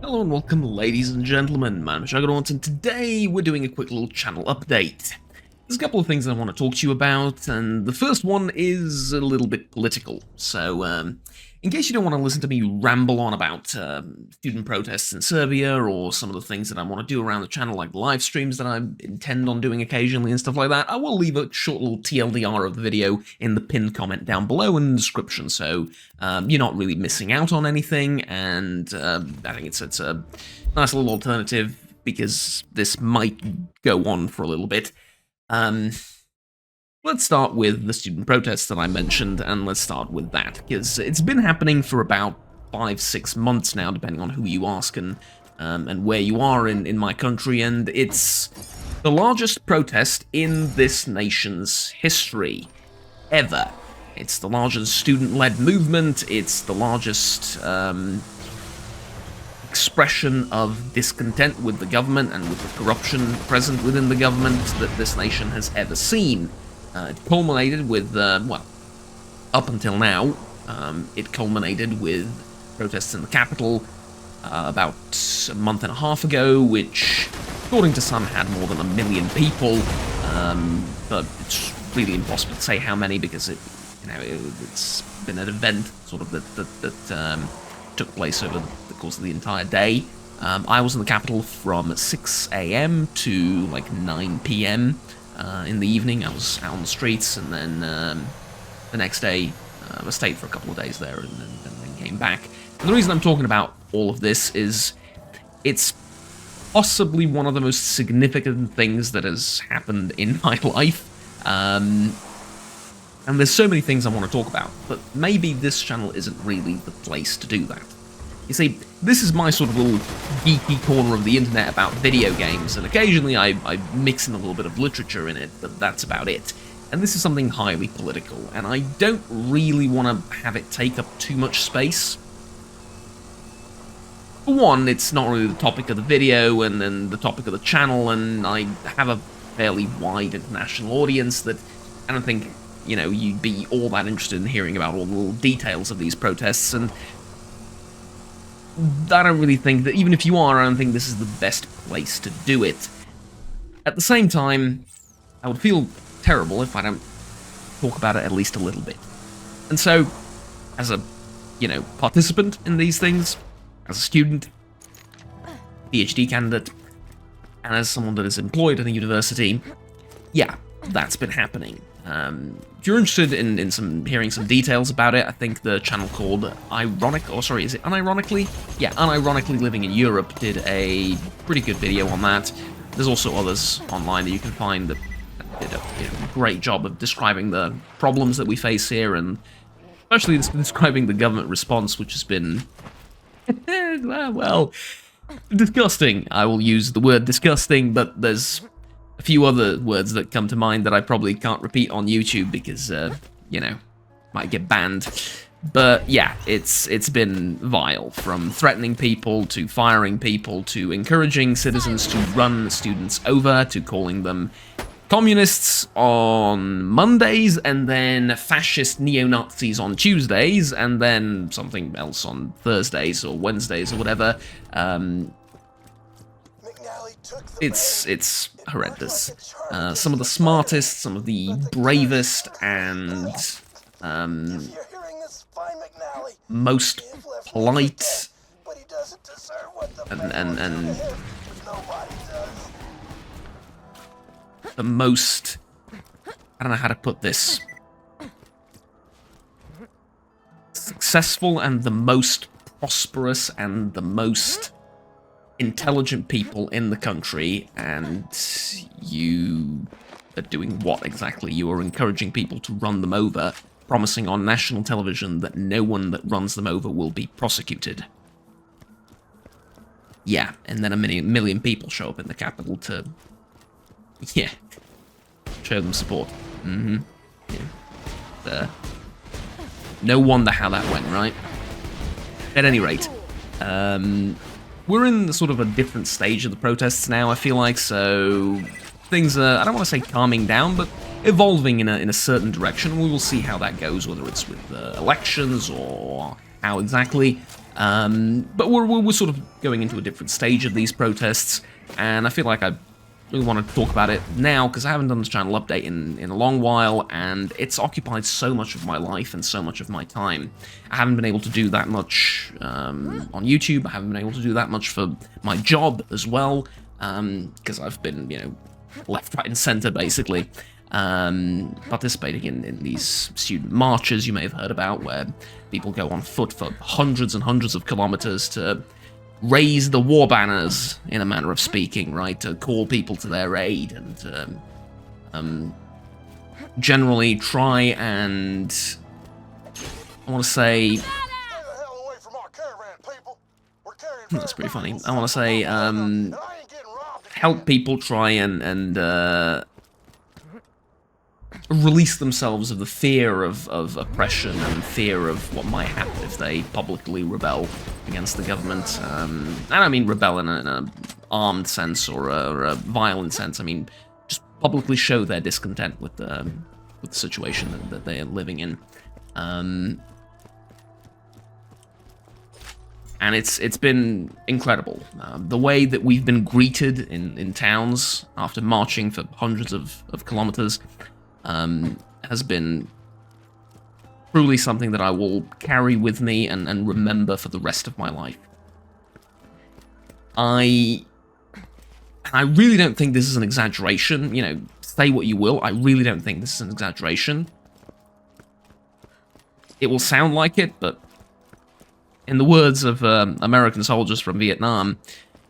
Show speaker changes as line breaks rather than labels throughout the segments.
Hello and welcome, ladies and gentlemen. My name is BioShock, and today we're doing a quick little channel update. There's a couple of things I want to talk to you about, and the first one is a little bit political. So, in case you don't want to listen to me ramble on about student protests in Serbia, or some of the things that I want to do around the channel, like live streams that I intend on doing occasionally and stuff like that, I will leave a short little TLDR of the video in the pinned comment down below in the description, so you're not really missing out on anything, and I think it's a nice little alternative, because this might go on for a little bit. Let's start with the student protests that I mentioned, and let's start with that, because it's been happening for about 5-6 months now, depending on who you ask and where you are in my country, and it's the largest protest in this nation's history, ever. It's the largest student-led movement, it's the largest expression of discontent with the government and with the corruption present within the government that this nation has ever seen. It culminated with, well, up until now, it culminated with protests in the capital about a month and a half ago, which, according to some, had more than 1 million people, but it's really impossible to say how many, because it's been an event sort of that took place over the course of the entire day. I was in the capital from 6 AM to like 9 PM in the evening. I was out on the streets, and then the next day I stayed for a couple of days there and then came back. And the reason I'm talking about all of this is it's possibly one of the most significant things that has happened in my life. And there's so many things I want to talk about, but maybe this channel isn't really the place to do that. You see, this is my sort of little geeky corner of the internet about video games, and occasionally I mix in a little bit of literature in it, but that's about it. And this is something highly political, and I don't really want to have it take up too much space. For one, it's not really the topic of the video, and then the topic of the channel, and I have a fairly wide international audience that I don't think, you know, you'd be all that interested in hearing about all the little details of these protests, and I don't really think that, even if you are, I don't think this is the best place to do it. At the same time, I would feel terrible if I don't talk about it at least a little bit. And so, as a, participant in these things, as a student, PhD candidate, and as someone that is employed at a university, yeah, that's been happening. If you're interested in hearing some details about it, I think the channel called is it Unironically? Yeah, Unironically Living in Europe did a pretty good video on that. There's also others online that you can find that did a great job of describing the problems that we face here, and especially describing the government response, which has been, well, disgusting. I will use the word disgusting, but there's a few other words that come to mind that I probably can't repeat on YouTube because, might get banned. But yeah, it's been vile, from threatening people to firing people to encouraging citizens to run students over to calling them communists on Mondays and then fascist neo-Nazis on Tuesdays and then something else on Thursdays or Wednesdays or whatever. It's horrendous. Some of the smartest, some of the bravest, and most polite, and the most, I don't know how to put this, successful and the most prosperous and the most intelligent people in the country, and you are doing what exactly? You are encouraging people to run them over, promising on national television that no one that runs them over will be prosecuted. Yeah, and then a million people show up in the capital to, yeah, show them support. Yeah. No wonder how that went, right? At any rate, we're in sort of a different stage of the protests now, I feel like, so things are, I don't want to say calming down, but evolving in a certain direction. We will see how that goes, whether it's with elections or how exactly. But we're sort of going into a different stage of these protests, and I feel like I really want to talk about it now because I haven't done this channel update in a long while, and it's occupied so much of my life and so much of my time. I haven't been able to do that much on YouTube. I haven't been able to do that much for my job as well, because I've been, you know, left, right, and center basically, participating in these student marches you may have heard about, where people go on foot for hundreds and hundreds of kilometers to raise the war banners, in a manner of speaking, right? To call people to their aid and generally try and, I want to say, that's pretty funny. I want to say, help people try and release themselves of the fear of oppression and fear of what might happen if they publicly rebel against the government. And I don't mean rebel in an armed sense or a violent sense. I mean just publicly show their discontent with the situation that they are living in. And it's been incredible. The way that we've been greeted in towns after marching for hundreds of kilometers has been truly something that I will carry with me and remember for the rest of my life. I really don't think this is an exaggeration. You know, say what you will, I really don't think this is an exaggeration. It will sound like it, but in the words of American soldiers from Vietnam,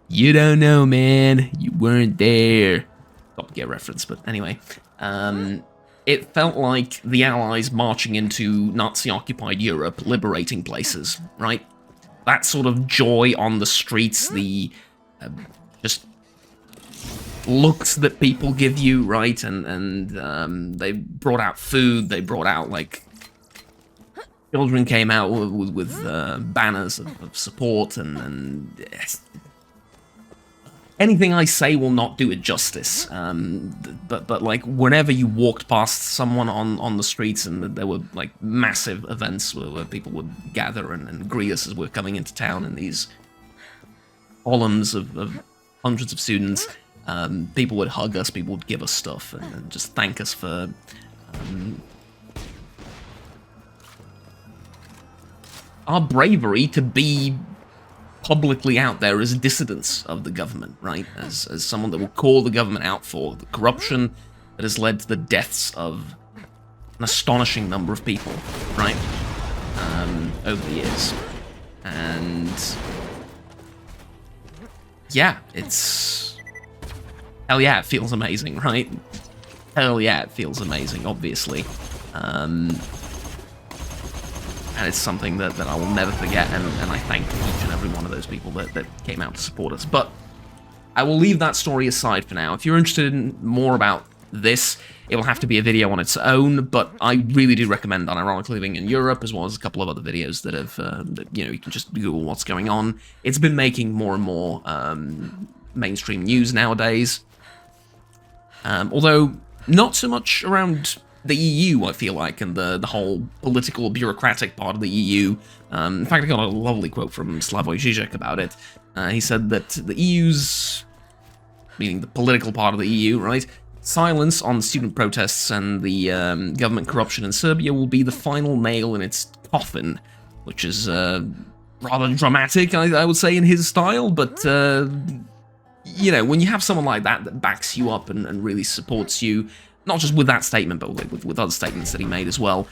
you don't know, man. You weren't there. Top Gear reference, but anyway. It felt like the Allies marching into Nazi-occupied Europe, liberating places, right? That sort of joy on the streets, the just looks that people give you, right? And they brought out food, they brought out, like, children came out with banners of support, and anything I say will not do it justice, but like, whenever you walked past someone on the streets and there were, like, massive events where people would gather and greet us as we're coming into town in these columns of hundreds of students, people would hug us, people would give us stuff, and just thank us for our bravery to be publicly out there as dissidents of the government, right? As someone that will call the government out for the corruption that has led to the deaths of an astonishing number of people, right? Over the years. And yeah, it's... hell yeah, it feels amazing, right? Hell yeah, it feels amazing, obviously. And it's something that I will never forget, and I thank each and every one of those people that came out to support us. But I will leave that story aside for now. If you're interested in more about this, it will have to be a video on its own, but I really do recommend Unironically Living in Europe, as well as a couple of other videos that have, you know, you can just Google what's going on. It's been making more and more mainstream news nowadays. Although, not so much around the EU, I feel like, and the whole political, bureaucratic part of the EU. In fact, I got a lovely quote from Slavoj Žižek about it. He said that the EU's, meaning the political part of the EU, right, silence on student protests and the government corruption in Serbia will be the final nail in its coffin, which is rather dramatic, I would say, in his style, but you know, when you have someone like that backs you up and really supports you, not just with that statement, but with other statements that he made as well,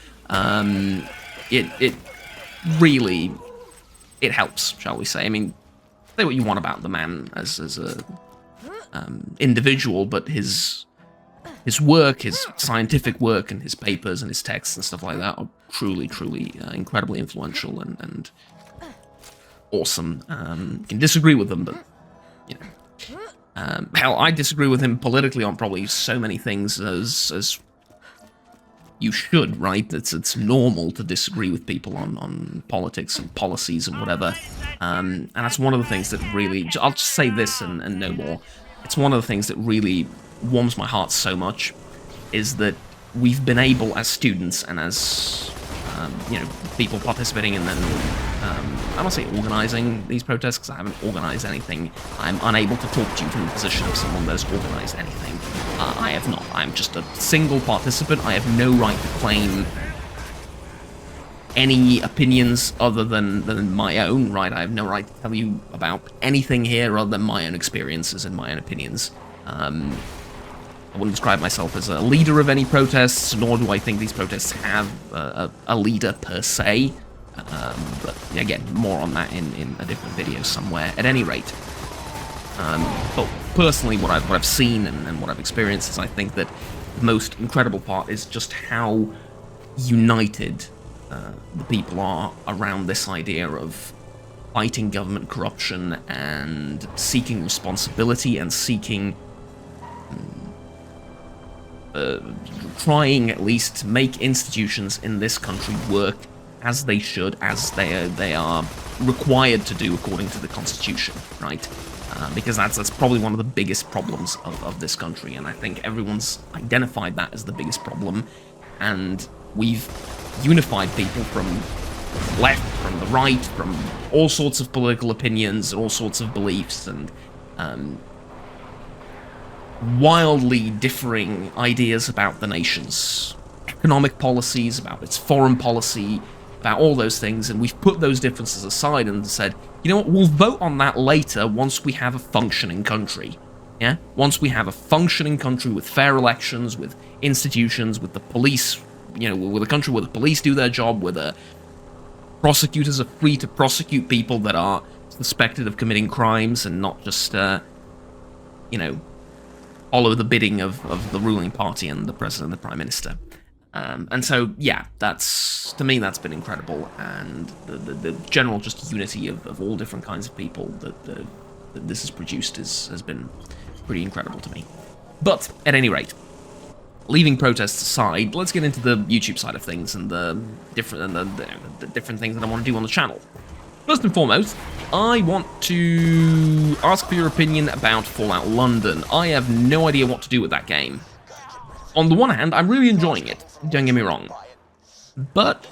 it really, it helps, shall we say. I mean, say what you want about the man as a individual, but his work, his scientific work, and his papers and his texts and stuff like that are truly incredibly influential and awesome. You can disagree with them, but, you know. Hell, I disagree with him politically on probably so many things as you should, right? It's normal to disagree with people on politics and policies and whatever. And that's one of the things that really, I'll just say this and no more. It's one of the things that really warms my heart so much, is that we've been able as students and as, you know, people participating in the I'm not saying organising these protests, because I haven't organised anything. I'm unable to talk to you from the position of someone that has organised anything. I have not. I'm just a single participant. I have no right to claim any opinions other than my own, right? I have no right to tell you about anything here other than my own experiences and my own opinions. I wouldn't describe myself as a leader of any protests, nor do I think these protests have a leader per se. But again, more on that in a different video somewhere. At any rate, but personally, what I've seen and what I've experienced is I think that the most incredible part is just how united the people are around this idea of fighting government corruption and seeking responsibility and seeking, trying at least to make institutions in this country work as they should, as they are required to do according to the Constitution, right? Because that's probably one of the biggest problems of this country, and I think everyone's identified that as the biggest problem, and we've unified people from the left, from the right, from all sorts of political opinions, all sorts of beliefs, and wildly differing ideas about the nation's economic policies, about its foreign policy, about all those things, and we've put those differences aside and said, you know what, we'll vote on that later once we have a functioning country. Yeah? Once we have a functioning country with fair elections, with institutions, with the police, you know, with a country where the police do their job, where the prosecutors are free to prosecute people that are suspected of committing crimes and not just, you know, follow the bidding of the ruling party and the president and the prime minister. And so, yeah, that's, to me, that's been incredible, and the general just unity of all different kinds of people that this has produced has been pretty incredible to me. But, at any rate, leaving protests aside, let's get into the YouTube side of things and the different things that I want to do on the channel. First and foremost, I want to ask for your opinion about Fallout London. I have no idea what to do with that game. On the one hand, I'm really enjoying it, don't get me wrong, but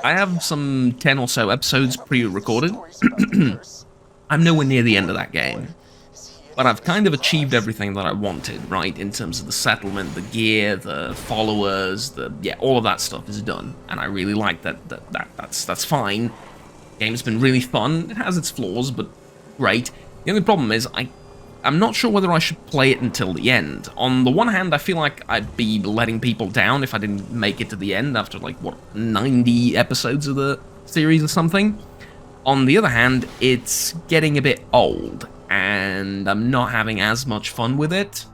I have some 10 or so episodes pre-recorded. I'm nowhere near the end of that game, but I've kind of achieved everything that I wanted, right, in terms of the settlement, the gear, the followers, all of that stuff is done, and I really like that's fine. The game's been really fun. It has its flaws, but great. The only problem is I'm not sure whether I should play it until the end. On the one hand, I feel like I'd be letting people down if I didn't make it to the end after, like, what, 90 episodes of the series or something? On the other hand, it's getting a bit old, and I'm not having as much fun with it.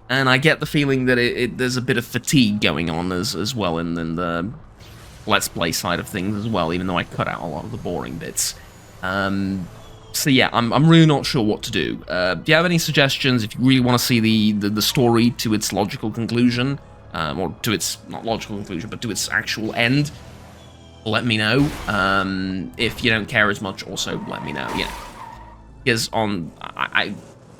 And I get the feeling that there's a bit of fatigue going on as well in the Let's Play side of things as well, even though I cut out a lot of the boring bits. So yeah, I'm really not sure what to do. Do you have any suggestions if you really want to see the story to its logical conclusion? Or to its, not logical conclusion, but to its actual end? Let me know. If you don't care as much, also let me know, yeah. Because on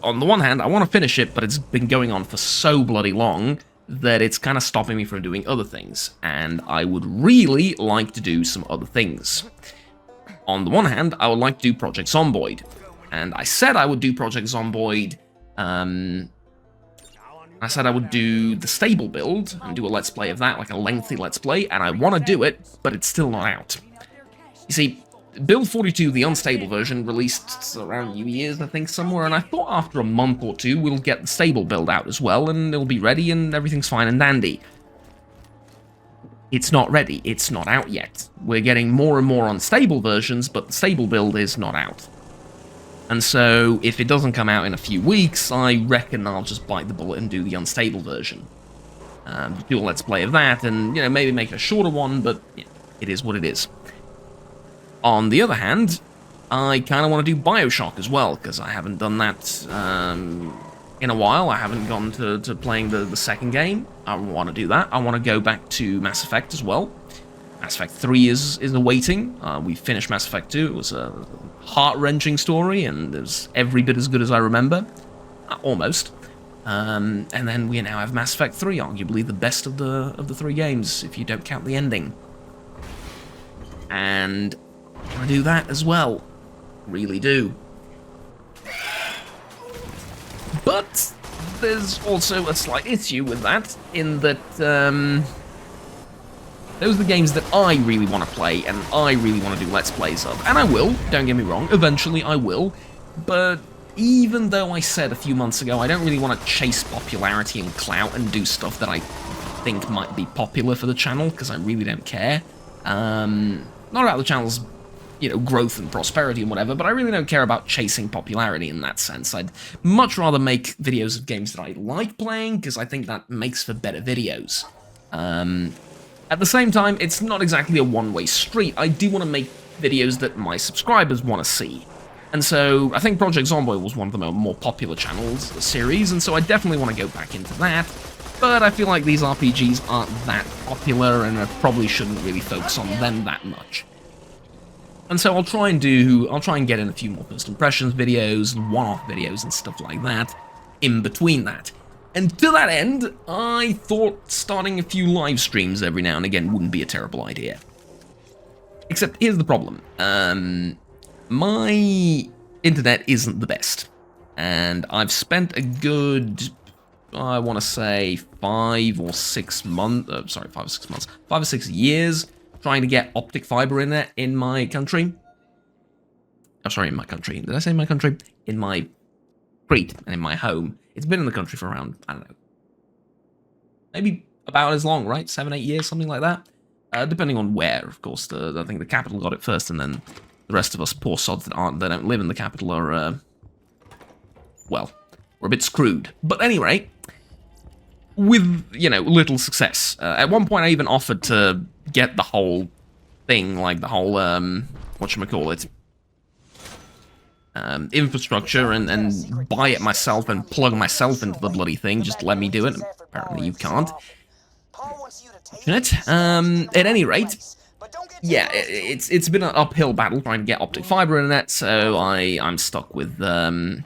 the one hand, I want to finish it, but it's been going on for so bloody long that it's kind of stopping me from doing other things. And I would really like to do some other things. On the one hand, I would like to do Project Zomboid, and I said I would do Project Zomboid, I said I would do the stable build, and do a Let's Play of that, like a lengthy Let's Play, and I want to do it, but it's still not out. You see, Build 42, the unstable version, released around New Year's, I think, somewhere, and I thought after a month or two we'll get the stable build out as well, and it'll be ready, and everything's fine and dandy. It's not ready, it's not out yet. We're getting more and more unstable versions, but the stable build is not out. And so, if it doesn't come out in a few weeks, I reckon I'll just bite the bullet and do the unstable version. Do a Let's Play of that, and, you know, maybe make a shorter one, but yeah, it is what it is. On the other hand, I kind of want to do BioShock as well, because I haven't done that in a while. I haven't gone to playing the second game. I want to do that. I want to go back to Mass Effect as well. Mass Effect 3 is awaiting. We finished Mass Effect 2. It was a heart-wrenching story, and it was every bit as good as I remember. Almost. And then we now have Mass Effect 3, arguably the best of the three games, if you don't count the ending. And want to do that as well. Really do. But there's also a slight issue with that, in that those are the games that I really want to play, and I really want to do Let's Plays of. And I will, don't get me wrong, eventually I will, but even though I said a few months ago I don't really want to chase popularity and clout and do stuff that I think might be popular for the channel, because I really don't care. Not about the channel's, you know, growth and prosperity and whatever, but I really don't care about chasing popularity in that sense. I'd much rather make videos of games that I like playing, because I think that makes for better videos. At the same time, it's not exactly a one-way street. I do want to make videos that my subscribers want to see. And so, I think Project Zomboid was one of the more popular channels, the series, and so I definitely want to go back into that. But I feel like these RPGs aren't that popular, and I probably shouldn't really focus on them that much. And so I'll try and get in a few more first impressions videos, and one-off videos and stuff like that, in between that. And to that end, I thought starting a few live streams every now and again wouldn't be a terrible idea. Except, here's the problem. My internet isn't the best. And I've spent a good, I want to say, 5 or 6 years trying to get optic fiber internet in my country. I'm sorry, in my country. Did I say my country? In my Crete and in my home. It's been in the country for around, I don't know, maybe about as long, right? 7, 8 years, something like that. Depending on where, of course. I think the capital got it first, and then the rest of us poor sods that don't live in the capital are, well, we're a bit screwed. But anyway, with, you know, little success. At one point I even offered to get the whole thing, like the whole, whatchamacallit, infrastructure and buy it myself and plug myself into the bloody thing. Just let me do it. Apparently you can't. At any rate, yeah, it's been an uphill battle trying to get optic fiber internet, so I'm stuck with the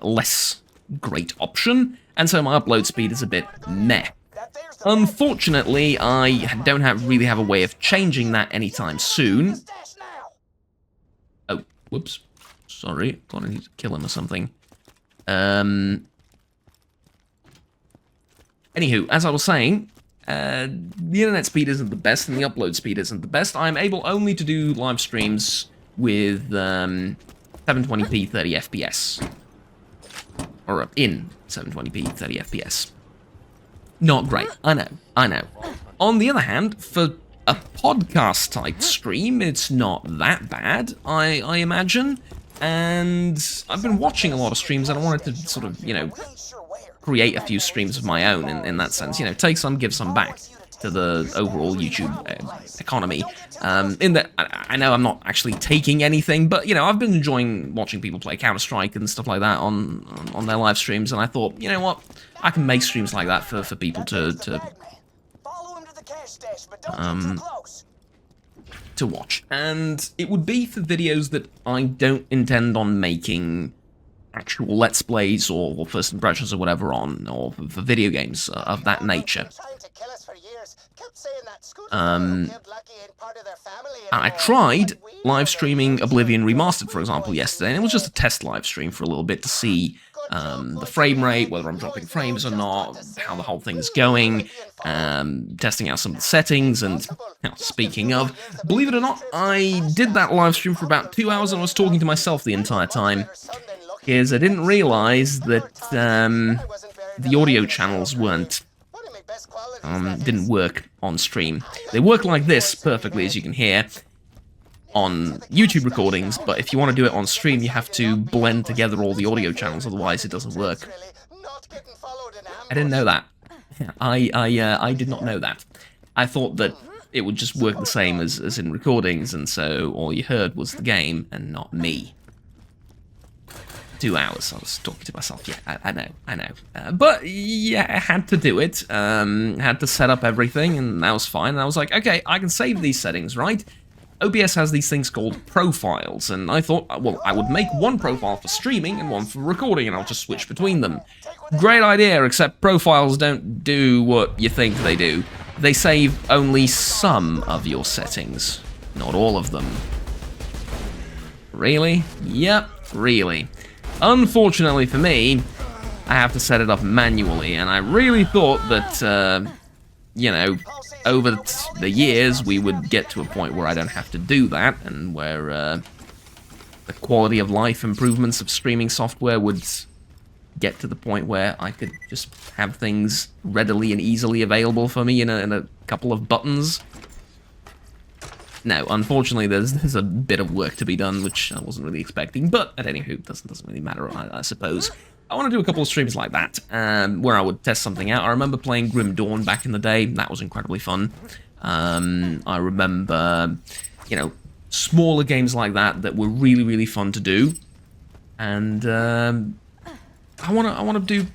less great option, and so my upload speed is a bit meh. Unfortunately, I don't really have a way of changing that anytime soon. Oh, whoops. Sorry, thought I needed to kill him or something. Anywho, as I was saying, the internet speed isn't the best and the upload speed isn't the best. I'm able only to do live streams with 720p 30 FPS. Or in 720p 30 FPS. Not great, I know. On the other hand, for a podcast-type stream, it's not that bad, I imagine. And I've been watching a lot of streams, and I wanted to sort of, you know, create a few streams of my own in that sense. You know, take some, give some back to the overall YouTube economy. In that, I know I'm not actually taking anything, but, you know, I've been enjoying watching people play Counter-Strike and stuff like that on their live streams, and I thought, you know what, I can make streams like that for people to watch. And it would be for videos that I don't intend on making actual Let's Plays or first impressions or whatever on, or for video games of that nature. I tried live streaming Oblivion Remastered, for example, yesterday, and it was just a test live stream for a little bit to see the frame rate, whether I'm dropping frames or not, how the whole thing is going, testing out some of the settings, and you know, speaking of, believe it or not, I did that live stream for about 2 hours and I was talking to myself the entire time, because I didn't realize that the audio channels didn't work on stream. They work like this perfectly, as you can hear, on YouTube recordings, but if you want to do it on stream, you have to blend together all the audio channels, otherwise it doesn't work. I didn't know that. I did not know that. I thought that it would just work the same as in recordings, and so all you heard was the game and not me. 2 hours, I was talking to myself, yeah, I know. But, yeah, I had to do it, had to set up everything, and that was fine, and I was like, okay, I can save these settings, right? OBS has these things called profiles, and I thought, well, I would make one profile for streaming and one for recording, and I'll just switch between them. Great idea, except profiles don't do what you think they do. They save only some of your settings. Not all of them. Really? Yep, really. Unfortunately for me, I have to set it up manually, and I really thought that, you know, over the years we would get to a point where I don't have to do that, and where the quality of life improvements of streaming software would get to the point where I could just have things readily and easily available for me in a couple of buttons. No, unfortunately, there's a bit of work to be done, which I wasn't really expecting, but at any rate, doesn't really matter, I suppose. I want to do a couple of streams like that, where I would test something out. I remember playing Grim Dawn back in the day. That was incredibly fun. I remember, you know, smaller games like that were really, really fun to do. And I want to do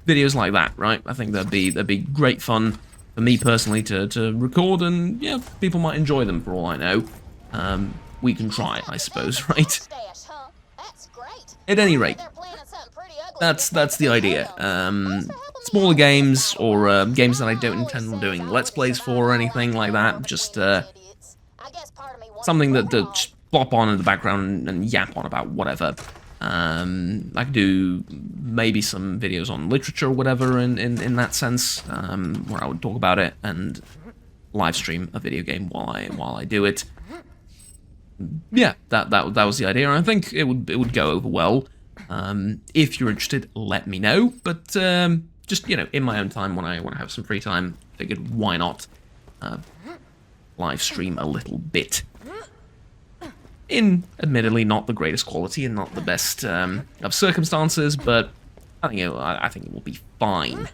videos like that, right? I think that'd be great fun for me personally to record, and yeah, people might enjoy them for all I know. We can try, I suppose, right? At any rate, that's the idea. Smaller games, or games that I don't intend on doing Let's Plays for or anything like that. Just something that plop on in the background and yap on about whatever. I could do maybe some videos on literature or whatever in that sense, where I would talk about it and live stream a video game while I do it. Yeah, that was the idea, and I think it would go over well. If you're interested, let me know. But just, you know, in my own time, when I have some free time, figured why not live stream a little bit. In, admittedly, not the greatest quality and not the best of circumstances, but I think it will be fine.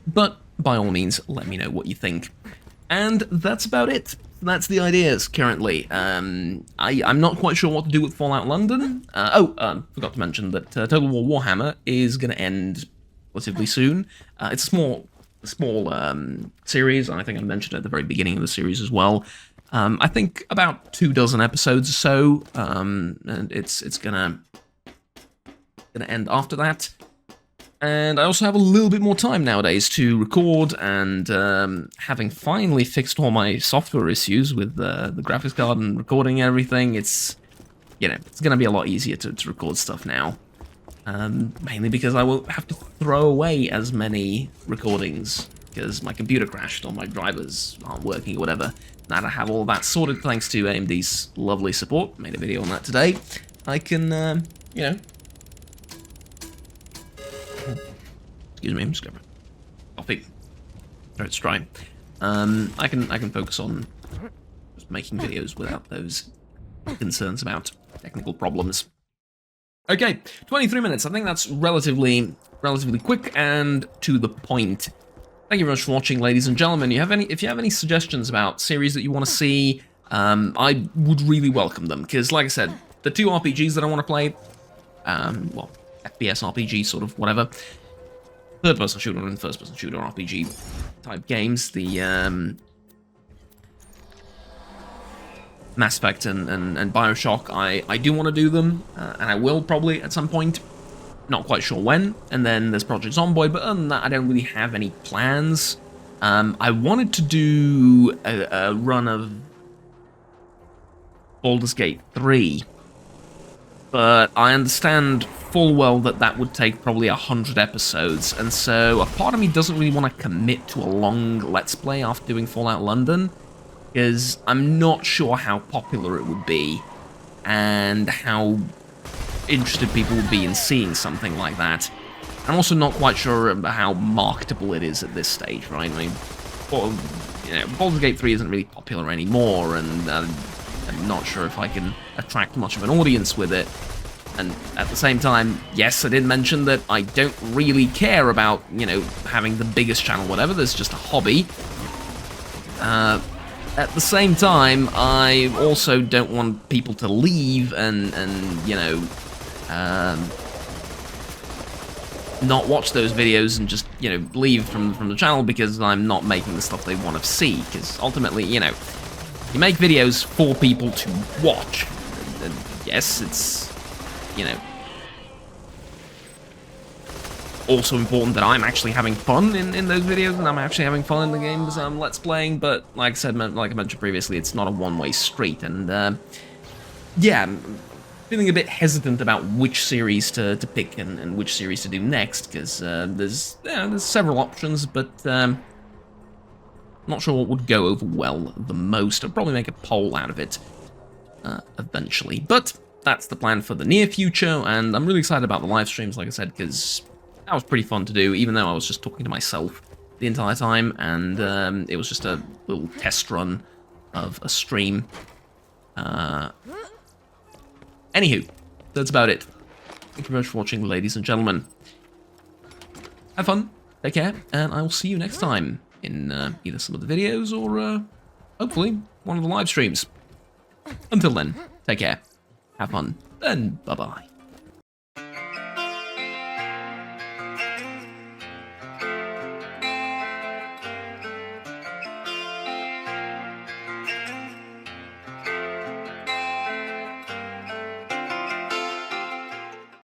But by all means, let me know what you think. And that's about it. That's the ideas currently. I'm not quite sure what to do with Fallout London. Forgot to mention that Total War Warhammer is going to end relatively soon. It's a small series, and I think I mentioned it at the very beginning of the series as well. I think about 24 episodes or so, and it's gonna end after that. And I also have a little bit more time nowadays to record, and having finally fixed all my software issues with the graphics card and recording everything, it's gonna be a lot easier to record stuff now. Mainly because I won't have to throw away as many recordings because my computer crashed or my drivers aren't working or whatever. Now that I have all that sorted thanks to AMD's lovely support, made a video on that today, I can, excuse me, I'm just going to coffee. Throat's dry. I can focus on just making videos without those concerns about technical problems. Okay, 23 minutes. I think that's relatively quick and to the point. Thank you very much for watching, ladies and gentlemen. If you have any suggestions about series that you want to see, I would really welcome them. Because, like I said, the two RPGs that I want to play, well, FPS RPG, sort of, whatever, third-person shooter and first-person shooter RPG type games, the Mass Effect and BioShock, I do want to do them, and I will probably at some point. Not quite sure when. And then there's Project Zomboid, but other than that, I don't really have any plans. I wanted to do a run of Baldur's Gate 3, but I understand full well that would take probably 100 episodes, and so a part of me doesn't really want to commit to a long Let's Play after doing Fallout London, because I'm not sure how popular it would be, and how interested people would be in seeing something like that. I'm also not quite sure how marketable it is at this stage, right? I mean, Baldur's Gate 3 isn't really popular anymore, and I'm not sure if I can attract much of an audience with it. And at the same time, yes, I did mention that I don't really care about, having the biggest channel, whatever. There's just a hobby. At the same time, I also don't want people to leave and not watch those videos and just, leave from the channel because I'm not making the stuff they want to see. Because ultimately, you make videos for people to watch. And yes, it's, also important that I'm actually having fun in those videos, and I'm actually having fun in the games I'm Let's Playing, but like I said, like I mentioned previously, it's not a one-way street, and yeah, I'm feeling a bit hesitant about which series to pick and which series to do next, because there's several options, but not sure what would go over well the most. I'll probably make a poll out of it eventually, but that's the plan for the near future, and I'm really excited about the live streams, like I said, because that was pretty fun to do, even though I was just talking to myself the entire time, and it was just a little test run of a stream. Anywho, that's about it. Thank you very much for watching, ladies and gentlemen. Have fun, take care, and I will see you next time in either some of the videos or hopefully one of the live streams. Until then, take care, have fun, and bye-bye.